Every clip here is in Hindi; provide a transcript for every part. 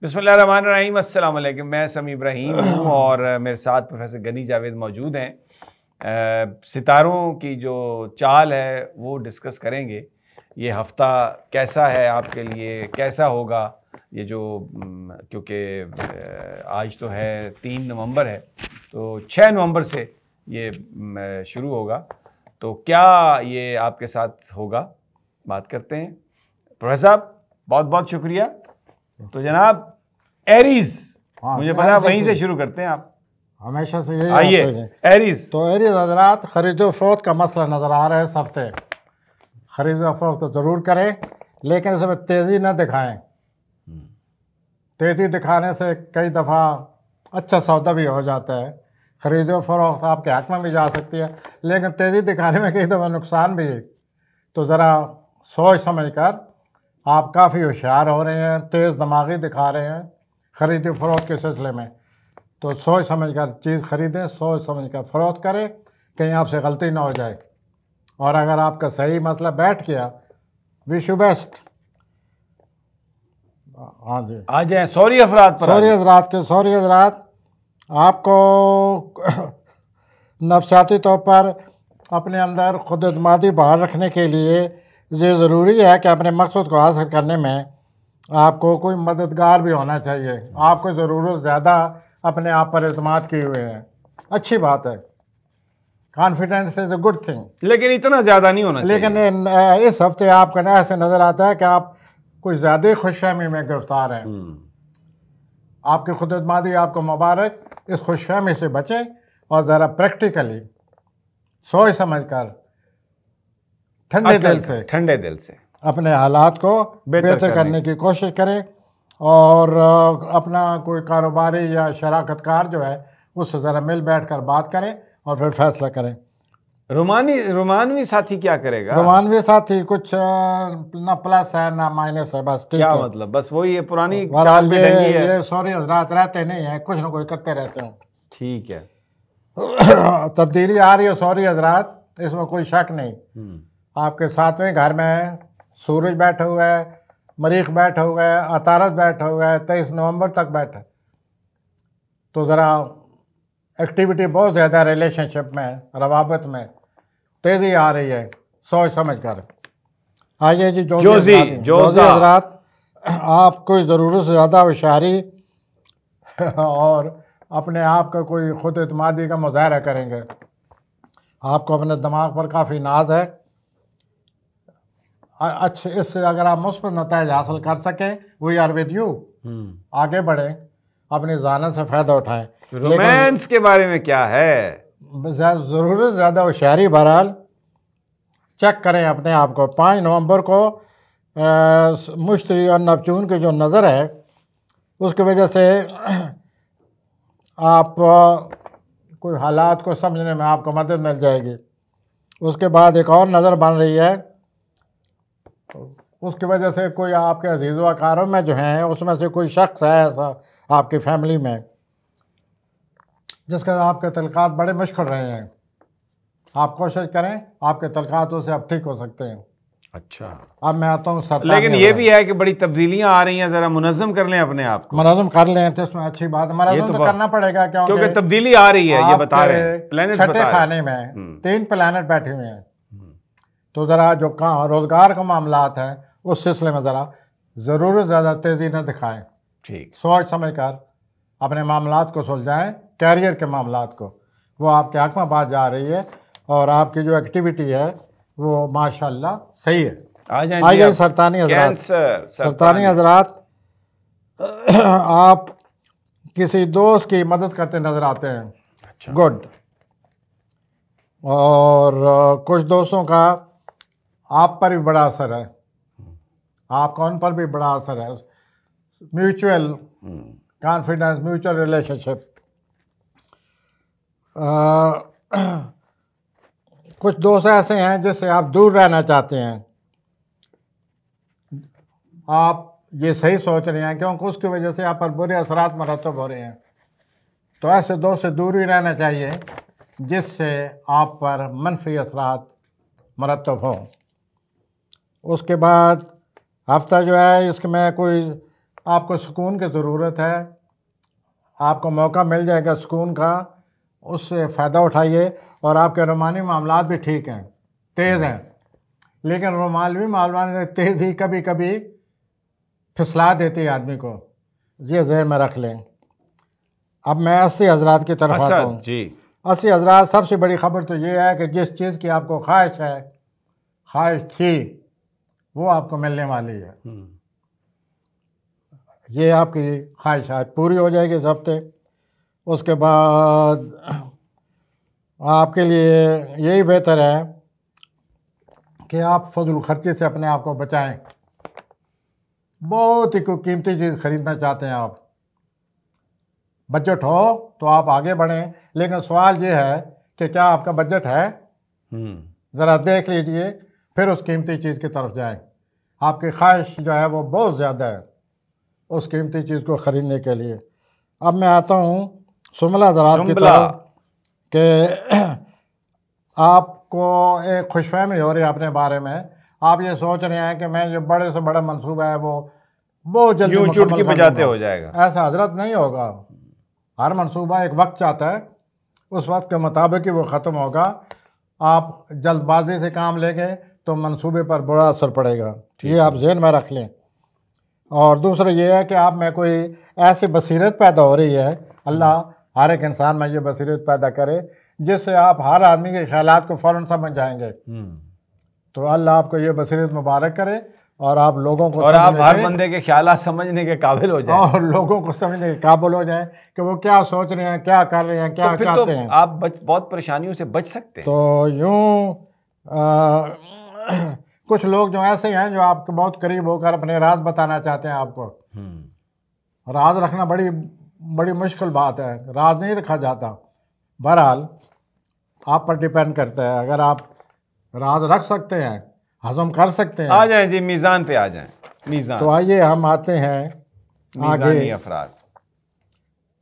बिस्मिल्लाहिर्रहमानिर्रहीम, अस्सलाम वालेकुम। मैं समी इब्राहीम हूँ और मेरे साथ प्रोफेसर गनी जावेद मौजूद हैं। सितारों की जो चाल है वो डिस्कस करेंगे। ये हफ़्ता कैसा है आपके लिए, कैसा होगा ये जो, क्योंकि आज तो है 3 नवंबर है, तो 6 नवंबर से ये शुरू होगा। तो क्या ये आपके साथ होगा, बात करते हैं। प्रोफेसर साहब बहुत बहुत शुक्रिया। तो जनाब एरीज, मुझे पता वहीं से शुरू करते हैं। आप हमेशा से यही आइए एरीज। तो एरीज हजरात, खरीदो फरोख्त का मसला नज़र आ रहा है इस हफ्ते। खरीदो फरोख्त तो ज़रूर करें, लेकिन इसमें तेज़ी न दिखाएं। तेज़ी दिखाने से कई दफ़ा अच्छा सौदा भी हो जाता है। खरीदो फरोख्त आपके हक में भी जा सकती है, लेकिन तेज़ी दिखाने में कई दफ़ा नुकसान भी है। तो ज़रा सोच समझ कर, आप काफ़ी होशियार हो रहे हैं, तेज़ दिमागी दिखा रहे हैं खरीद फरोख्त के सिलसिले में, तो सोच समझ कर चीज़ खरीदें, सोच समझ कर फ़रोख्त करें, कहीं आपसे गलती ना हो जाए। और अगर आपका सही मसला बैठ गया, विश यू बेस्ट। हाँ जी, आ जाए सॉरी अफराद पर। सॉरी हजरात, आपको नफसियाती तौर पर अपने अंदर खुद एतमादी बहाल रखने के लिए ये ज़रूरी है कि अपने मकसद को हासिल करने में आपको कोई मददगार भी होना चाहिए। आपको ज़रूरत ज़्यादा अपने आप पर एतमाद किए हुए हैं, अच्छी बात है, confidence is a good thing, लेकिन इतना ज़्यादा नहीं होना चाहिए। लेकिन इस हफ्ते आपका ना ऐसे नज़र आता है कि आप कोई ज़्यादा ही खुशफहमी में गिरफ्तार हैं। आपकी खुद एतमादी आपको मुबारक। इस खुशफहमी से बचें और ज़रा प्रैक्टिकली सोच समझ कर ठंडे दिल से अपने हालात को बेहतर करने की कोशिश करें। और अपना कोई कारोबारी या शराकतकार जो है उससे ज़रा मिल बैठ कर बात करें और फिर फैसला करें। रोमानवी साथी क्या करेगा? रोमानवी साथी कुछ ना प्लस है ना माइनस है, बस ठीक है। क्या मतलब? बस वही है, पुरानी ये सॉरी हजरात रहते नहीं है, कुछ ना कुछ करते रहते हैं। ठीक है। तब्दीली आ रही है सॉरी हजरात, इसमें कोई शक नहीं। आपके 7वें घर में सूरज बैठा हुआ है, मरीख बैठा हुआ है, अतारस बैठा हुआ है, 23 नवंबर तक बैठा है। तो ज़रा एक्टिविटी बहुत ज़्यादा रिलेशनशिप में, रवाबत में तेज़ी आ रही है, सोच समझ कर। आइए जी जोजी हजरात, आप कोई ज़रूरत से ज़्यादा होशियारी और अपने आप का कोई खुद एतमादी का मुजाहरा करेंगे। आपको अपने दिमाग पर काफ़ी नाज है। अच्छे, इससे अगर आप मुस्बत नतीजे हासिल कर सकें, वी आर विद यू। आगे बढ़ें, अपनी ज़ानत से फ़ायदा उठाएं। रोमांस के बारे में क्या है? ज़रूरत से ज़्यादा होशियारी बहरहाल चेक करें अपने आप को। 5 नवंबर को मुश्तरी और नपचून की जो नज़र है उसकी वजह से आप कोई हालात को समझने में आपको मदद मिल जाएगी। उसके बाद एक और नज़र बन रही है, उसकी वजह से कोई आपके अजीज़ व अकारों में जो हैं उसमें से कोई शख्स है ऐसा आपकी फैमिली में जिसका आपके तल्क़ात बड़े मुश्किल रहे हैं। आप कोशिश करें, आपके तल्क़ात से अब ठीक हो सकते हैं। अच्छा, अब मैं आता हूँ सर। लेकिन ये भी है कि बड़ी तब्दीलियां आ रही हैं, ज़रा मुनज़्ज़म कर लें अपने आप को। मुनज़्ज़म कर लें तो इसमें अच्छी बात है। मुनज़्ज़म तो करना पड़ेगा, क्योंकि तब्दीली आ रही है, ये बता रहे हैं। प्लैनेट छठे खाने में 3 प्लैनेट बैठे हुए हैं, तो ज़रा जो रोज़गार का मामलात है उस सिलसिले में ज़रा ज़रूरत ज़्यादा तेज़ी न दिखाएं। ठीक, सोच समझ कर अपने मामलात को सुलझाएं। कैरियर के मामलात को, वो आपके हक़ में बात जा रही है और आपकी जो एक्टिविटी है वो माशाल्लाह सही है। आइए सरतानी हजरात, आप किसी दोस्त की मदद करते नज़र आते हैं। अच्छा। गुड। और कुछ दोस्तों का आप पर भी बड़ा असर है, आपका उन पर भी बड़ा असर है। Mutual confidence, mutual relationship. कुछ दोस्त ऐसे हैं जिससे आप दूर रहना चाहते हैं। आप ये सही सोच रहे हैं क्योंकि उसकी वजह से आप पर बुरे असरात मरतब हो रहे हैं। तो ऐसे दोस्त से दूर ही रहना चाहिए जिससे आप पर मनफी असरात मरतब हों। उसके बाद हफ्ता जो है इसमें कोई आपको सुकून की ज़रूरत है, आपको मौका मिल जाएगा सुकून का, उससे फ़ायदा उठाइए। और आपके रूमानी मामलात भी ठीक हैं, तेज़ हैं, लेकिन रोमानवी मामलात तेज़ी कभी कभी फिसला देती है आदमी को, ये जहन में रख लें। अब मैं 80 हज़रात की तरफ आता हूँ जी। 80 हज़रात, सबसे बड़ी खबर तो ये है कि जिस चीज़ की आपको ख्वाहिश है, ख्वाहिश थी, वो आपको मिलने वाली है। ये आपकी ख्वाहिश आज पूरी हो जाएगी इस हफ्ते। उसके बाद आपके लिए यही बेहतर है कि आप फजूल खर्चे से अपने आप को बचाएं। बहुत ही कोई कीमती चीज़ खरीदना चाहते हैं आप, बजट हो तो आप आगे बढ़ें, लेकिन सवाल ये है कि क्या आपका बजट है? ज़रा देख लीजिए, फिर उस कीमती चीज़ की तरफ जाएं। आपकी ख्वाहिश जो है वो बहुत ज़्यादा है उस कीमती चीज़ को ख़रीदने के लिए। अब मैं आता हूँ सुमला ज़रात की तरफ कि आपको एक खुशफहमी हो रही है अपने बारे में। आप ये सोच रहे हैं कि मैं ये बड़े से बड़ा मंसूबा है वो बहुत जल्दी चुटकी बजाते हो जाएगा। ऐसा हजरत नहीं होगा। हर मंसूबा एक वक्त चाहता है, उस वक्त के मुताबिक ही वो ख़त्म होगा। आप जल्दबाजी से काम लेंगे तो मंसूबे पर बुरा असर पड़ेगा, ये आप जहन में रख लें। और दूसरा ये है कि आप में कोई ऐसी बसीरत पैदा हो रही है, अल्लाह हर एक इंसान में ये बसीरत पैदा करे जिससे आप हर आदमी के ख्यालात को फ़ौरन समझ जाएंगे। तो अल्लाह आपको ये बसीरत मुबारक करे और आप लोगों को और आप हर बंदे के ख्यालात समझने के काबिल हो जाए और लोगों को समझने के काबिल हो जाए कि वो क्या सोच रहे हैं, क्या कर रहे हैं, क्या तो चाहते हैं। आप बहुत परेशानियों से बच सकते हैं। तो यूँ कुछ लोग जो ऐसे हैं जो आपके बहुत करीब होकर अपने राज बताना चाहते हैं आपको। राज रखना बड़ी बड़ी मुश्किल बात है, राज नहीं रखा जाता। बहरहाल आप पर डिपेंड करता है, अगर आप राज रख सकते हैं, हजम कर सकते हैं। आ जाएं जी, मीज़ान पे आ जाएं। मीज़ान। तो आइए हम आते हैं मीज़ानी अफराद।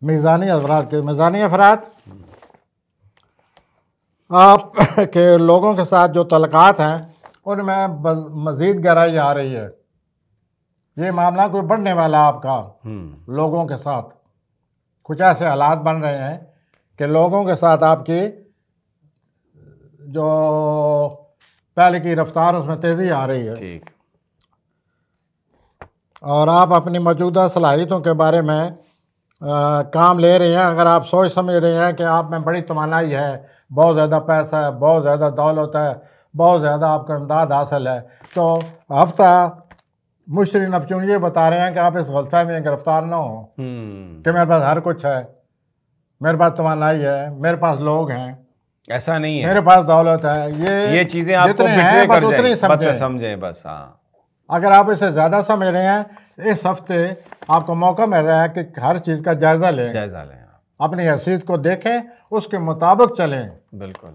मीज़ानी अफराद के मीज़ानी अफराद आप के लोगों के साथ जो तलक़ात हैं उनमें मज़ीद गहराई आ रही है। ये मामला कोई बढ़ने वाला आपका लोगों के साथ, कुछ ऐसे हालात बन रहे हैं कि लोगों के साथ आपकी जो पहले की रफ्तार उसमें तेज़ी आ रही है। ठीक। और आप अपनी मौजूदा सलाहियतों के बारे में काम ले रहे हैं। अगर आप सोच समझ रहे हैं कि आप में बड़ी तमन्नाई है, बहुत ज़्यादा पैसा है, बहुत ज़्यादा दौलत है, बहुत ज़्यादा आपको इमदाद हासिल है, तो हफ्ता मुश्तरी नफचून ये बता रहे हैं कि आप इस गलतफहमी में गिरफ्तार ना हो कि मेरे पास हर कुछ है, मेरे पास तमन्नाई है, मेरे पास लोग हैं। ऐसा नहीं है, मेरे पास दौलत है। ये चीज़ें आपको हैं बस उतनी समझें बस। हाँ, अगर आप इसे ज़्यादा समझ रहे हैं, इस हफ्ते आपको मौका मिल रहा है कि हर चीज़ का जायज़ा लें, अपनी हैसियत को देखें, उसके मुताबिक चलें। बिल्कुल,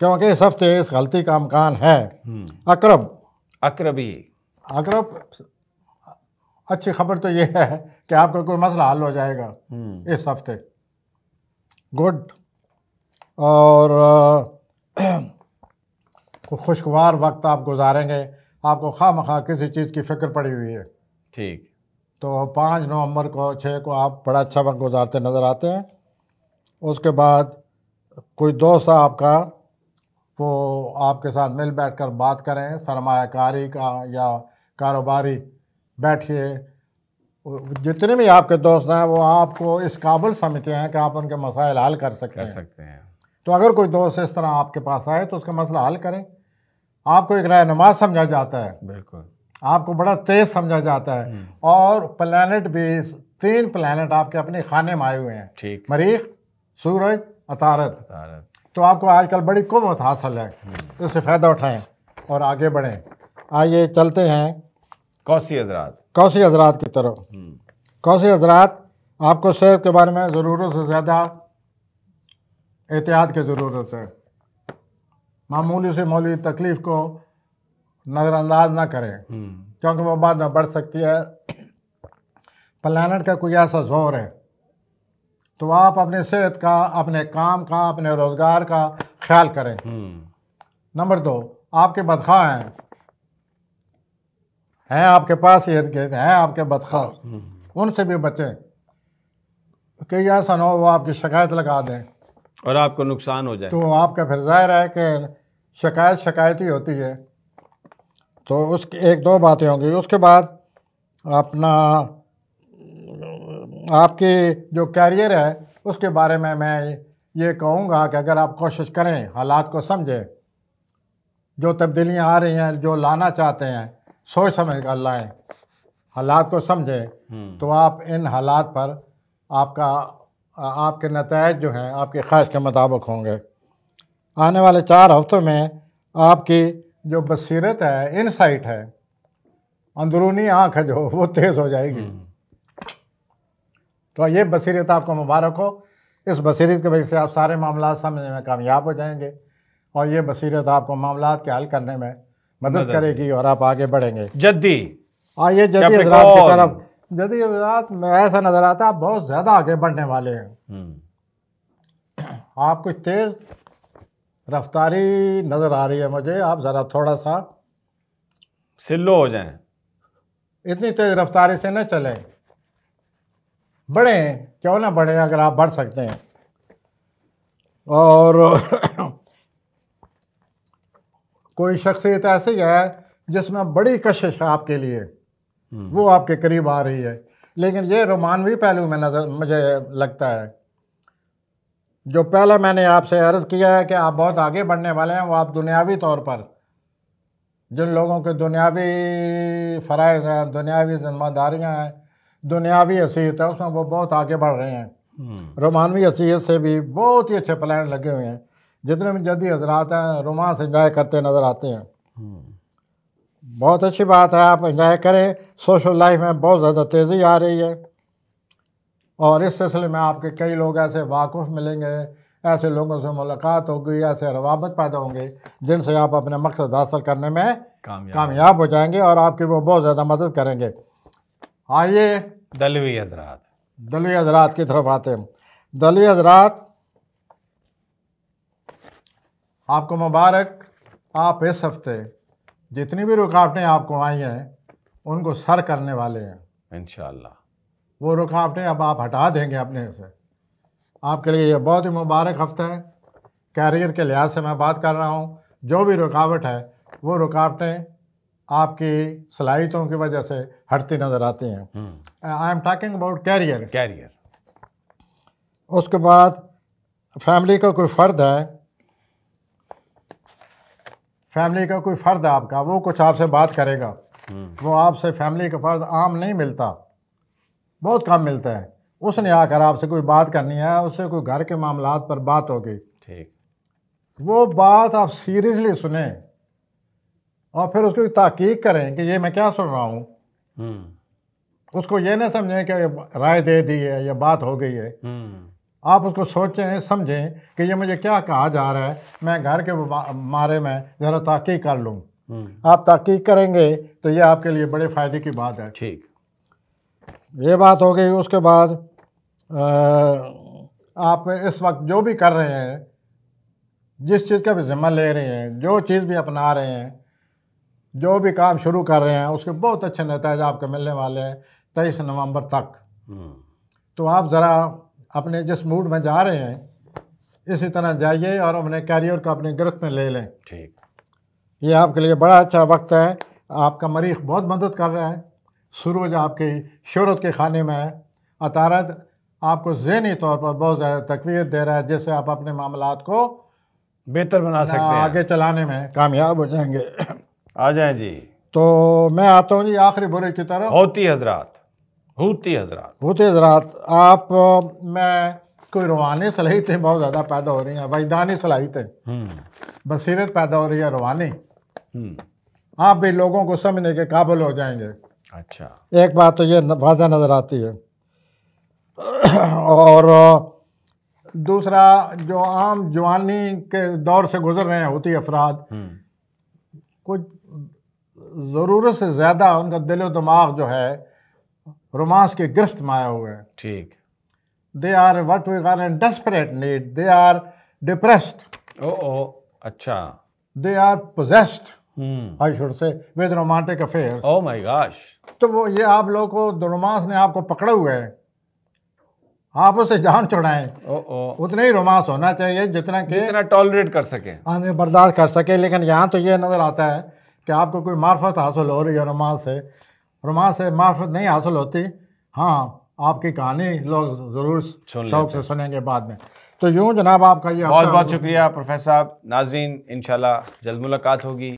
क्योंकि इस हफ्ते इस गलती का इम्कान है। अकरब अच्छी खबर तो ये है कि आपका कोई मसला हल हो जाएगा इस हफ्ते। गुड। और खुशगवार वक्त आप गुजारेंगे, आपको खामखा किसी चीज़ की फ़िक्र पड़ी हुई है। ठीक। तो 5 नवंबर को 6 को आप बड़ा अच्छा वक्त गुजारते नज़र आते हैं। उसके बाद कोई दोस्त आपका वो आपके साथ मिल बैठ कर बात करें सरमायाकारी का या कारोबारी, बैठिए। जितने भी आपके दोस्त हैं वो आपको इस काबिल समझते हैं कि आप उनके मसाइल हल कर सकते हैं। तो अगर कोई दोस्त इस तरह आपके पास आए तो उसका मसला हल करें। आपको एक रहनुमा समझा जाता है, बिल्कुल, आपको बड़ा तेज़ समझा जाता है। और प्लैनेट भी 3 प्लैनेट आपके अपने खाने में आए हुए हैं, ठीक, मरीख, सूरज, अतारत। तो आपको आजकल बड़ी कुव्वत हासिल है, इससे फ़ायदा उठाएं और आगे बढ़ें। आइए चलते हैं कौसी हज़रात की तरफ। कौसी हज़रात, आपको सेहत के बारे में ज़रूरत से ज़्यादा एहतियात की ज़रूरत है। मामूली से मामूली तकलीफ़ को नज़रअंदाज ना करें, क्योंकि वो बाद में बढ़ सकती है। प्लैनेट का कोई ऐसा जोर है, तो आप अपने सेहत का, अपने काम का, अपने रोज़गार का ख्याल करें। नंबर 2, आपके बदखा हैं, हैं आपके पास इर्द गिर्द, हैं आपके बदखा, उनसे भी बचें कि ऐसा ना हो वो आपकी शिकायत लगा दें और आपको नुकसान हो जाए। तो आपका फिर जाहिर है कि शिकायत ही होती है। तो उसकी एक दो बातें होंगी। उसके बाद अपना आपकी जो कैरियर है उसके बारे में मैं ये कहूँगा कि अगर आप कोशिश करें, हालात को समझें, जो तब्दीलियाँ आ रही हैं, जो लाना चाहते हैं, सोच समझ कर लाएँ, हालात को समझें, तो आप इन हालात पर आपके नतायज जो हैं आपके ख्वाहिश के मुताबिक होंगे। आने वाले 4 हफ्तों में आपकी जो बसीरत है, इनसाइट है, अंदरूनी आँख है जो, वो तेज़ हो जाएगी। तो ये बसीरत आपको मुबारक हो। इस बसीरत की वजह से आप सारे मामला समझने में कामयाब हो जाएंगे और ये बसीरत आपको मामला के हल करने में मदद करेगी और आप आगे बढ़ेंगे। जद्दी आइए जद्दी हज़रात की तरफ। जद्दी हज़रात में ऐसा नज़र आता है आप बहुत ज़्यादा आगे बढ़ने वाले हैं। आप कुछ तेज़ रफ्तारी नज़र आ रही है मुझे, आप ज़रा थोड़ा सा स्लो हो जाएं। इतनी तेज़ रफ्तारी से न चलें, बढ़ें, क्यों ना बढ़ें अगर आप बढ़ सकते हैं। और कोई शख्सियत ऐसी है जिसमें बड़ी कशिश है आपके लिए, वो आपके करीब आ रही है, लेकिन ये रोमानवी पहलू में नज़र मुझे लगता है। जो पहले मैंने आपसे अर्ज़ किया है कि आप बहुत आगे बढ़ने वाले हैं, वो आप दुनियावी तौर पर जिन लोगों के दुनियावी फ़राइज़ हैं, दुनियावी ज़िम्मेदारियाँ हैं, दुनियावी हैसियत है, उसमें वो बहुत आगे बढ़ रहे हैं। रोमानवी हैसियत से भी बहुत ही अच्छे प्लान लगे हुए हैं। जितने भी जद्दी हज़रात हैं रोमांस एंजॉय करते नज़र आते हैं। बहुत अच्छी बात है, आप एंजॉय करें। सोशल लाइफ में बहुत ज़्यादा तेज़ी आ रही है और इस सिलसिले में आपके कई लोग ऐसे वाक़ुफ़ मिलेंगे, ऐसे लोगों से मुलाकात होगी, ऐसे रवाबत पैदा होंगे जिनसे आप अपने मकसद हासिल करने में कामयाब हो जाएंगे और आपकी वो बहुत ज़्यादा मदद करेंगे। आइए दलवी हज़रात की तरफ आते हैं। दलवी हज़रात आपको मुबारक। आप इस हफ्ते जितनी भी रुकावटें आपको आई हैं उनको सर करने वाले हैं इंशाअल्लाह। वो रुकावटें अब आप हटा देंगे अपने से। आपके लिए ये बहुत ही मुबारक हफ्ता है। कैरियर के लिहाज से मैं बात कर रहा हूँ। जो भी रुकावट है वो रुकावटें आपकी सलाहियतों की वजह से हटती नज़र आती हैं। I am talking about career. उसके बाद फैमिली का कोई फ़र्द है, आपका, वो कुछ आपसे बात करेगा। वो आपसे फैमिली का फ़र्द आम नहीं मिलता, बहुत कम मिलता है। उसने आकर आपसे कोई बात करनी है, उससे कोई घर के मामलात पर बात होगी, ठीक, वो बात आप सीरियसली सुने और फिर उसकी ताकीद करें कि ये मैं क्या सुन रहा हूँ। उसको ये ना समझें कि राय दे दी है या बात हो गई है। आप उसको सोचें, समझें कि ये मुझे क्या कहा जा रहा है, मैं घर के बारे में ज़रा ताकीद कर लूँ। आप ताकीद करेंगे तो ये आपके लिए बड़े फ़ायदे की बात है। ठीक, ये बात हो गई। उसके बाद आप इस वक्त जो भी कर रहे हैं, जिस चीज़ का भी ज़िम्मा ले रहे हैं, जो चीज़ भी अपना रहे हैं, जो भी काम शुरू कर रहे हैं, उसके बहुत अच्छे नतीजे आपको मिलने वाले हैं 23 नवंबर तक। तो आप ज़रा अपने जिस मूड में जा रहे हैं इसी तरह जाइए और अपने कैरियर को अपनी गिरफ्त में ले लें। ठीक, ये आपके लिए बड़ा अच्छा वक्त है। आपका मरीख बहुत मदद कर रहा है। सूरज आपकी शोहरत के खाने में है। अतारद आपको ज़हनी तौर पर बहुत ज़्यादा तक़वियत दे रहा है, जिससे आप अपने मामलात को बेहतर बना सकते हैं, आगे चलाने में कामयाब हो जाएंगे। आ जाए जी। तो मैं आता हूँ जी आखिरी बुरे की तरफ। हूती हज़रात, आप में कोई रूहानी सलाहियतें बहुत ज़्यादा पैदा हो रही हैं, वजदानी सलाहियतें, बसीरत पैदा हो रही है रूहानी। आप भी लोगों को समझने के काबिल हो जाएंगे। अच्छा, एक बात तो ये वाज़ह नज़र आती है। और दूसरा, जो आम जवानी के दौर से गुजर रहे हैं होती अफराद, कुछ ज़रूरत से ज़्यादा उनका दिल व दिमाग जो है रोमांस के गिरफ्त में आया हुआ है। ठीक, they are what we call in desperate need, they are depressed, oh अच्छा, they are possessed, I should say with romantic affairs. Oh my gosh. तो वो ये आप लोग को रोमांस ने आपको पकड़ा हुआ है, आप उसे जान छुड़ाएं। उतना ही रोमांस होना चाहिए जितना टॉलरेट कर सके, हमें बर्दाश्त कर सके। लेकिन यहाँ तो ये नज़र आता है कि आपको कोई मार्फत हासिल हो रही है रोमांस से मार्फत नहीं हासिल होती। हाँ, आपकी कहानी लोग ज़रूर शौक से सुनेंगे बाद में। तो यूँ जनाब आपका ये बहुत बहुत शुक्रिया प्रोफेसर साहब। नाज़रीन, इंशाल्लाह जल्द मुलाकात होगी।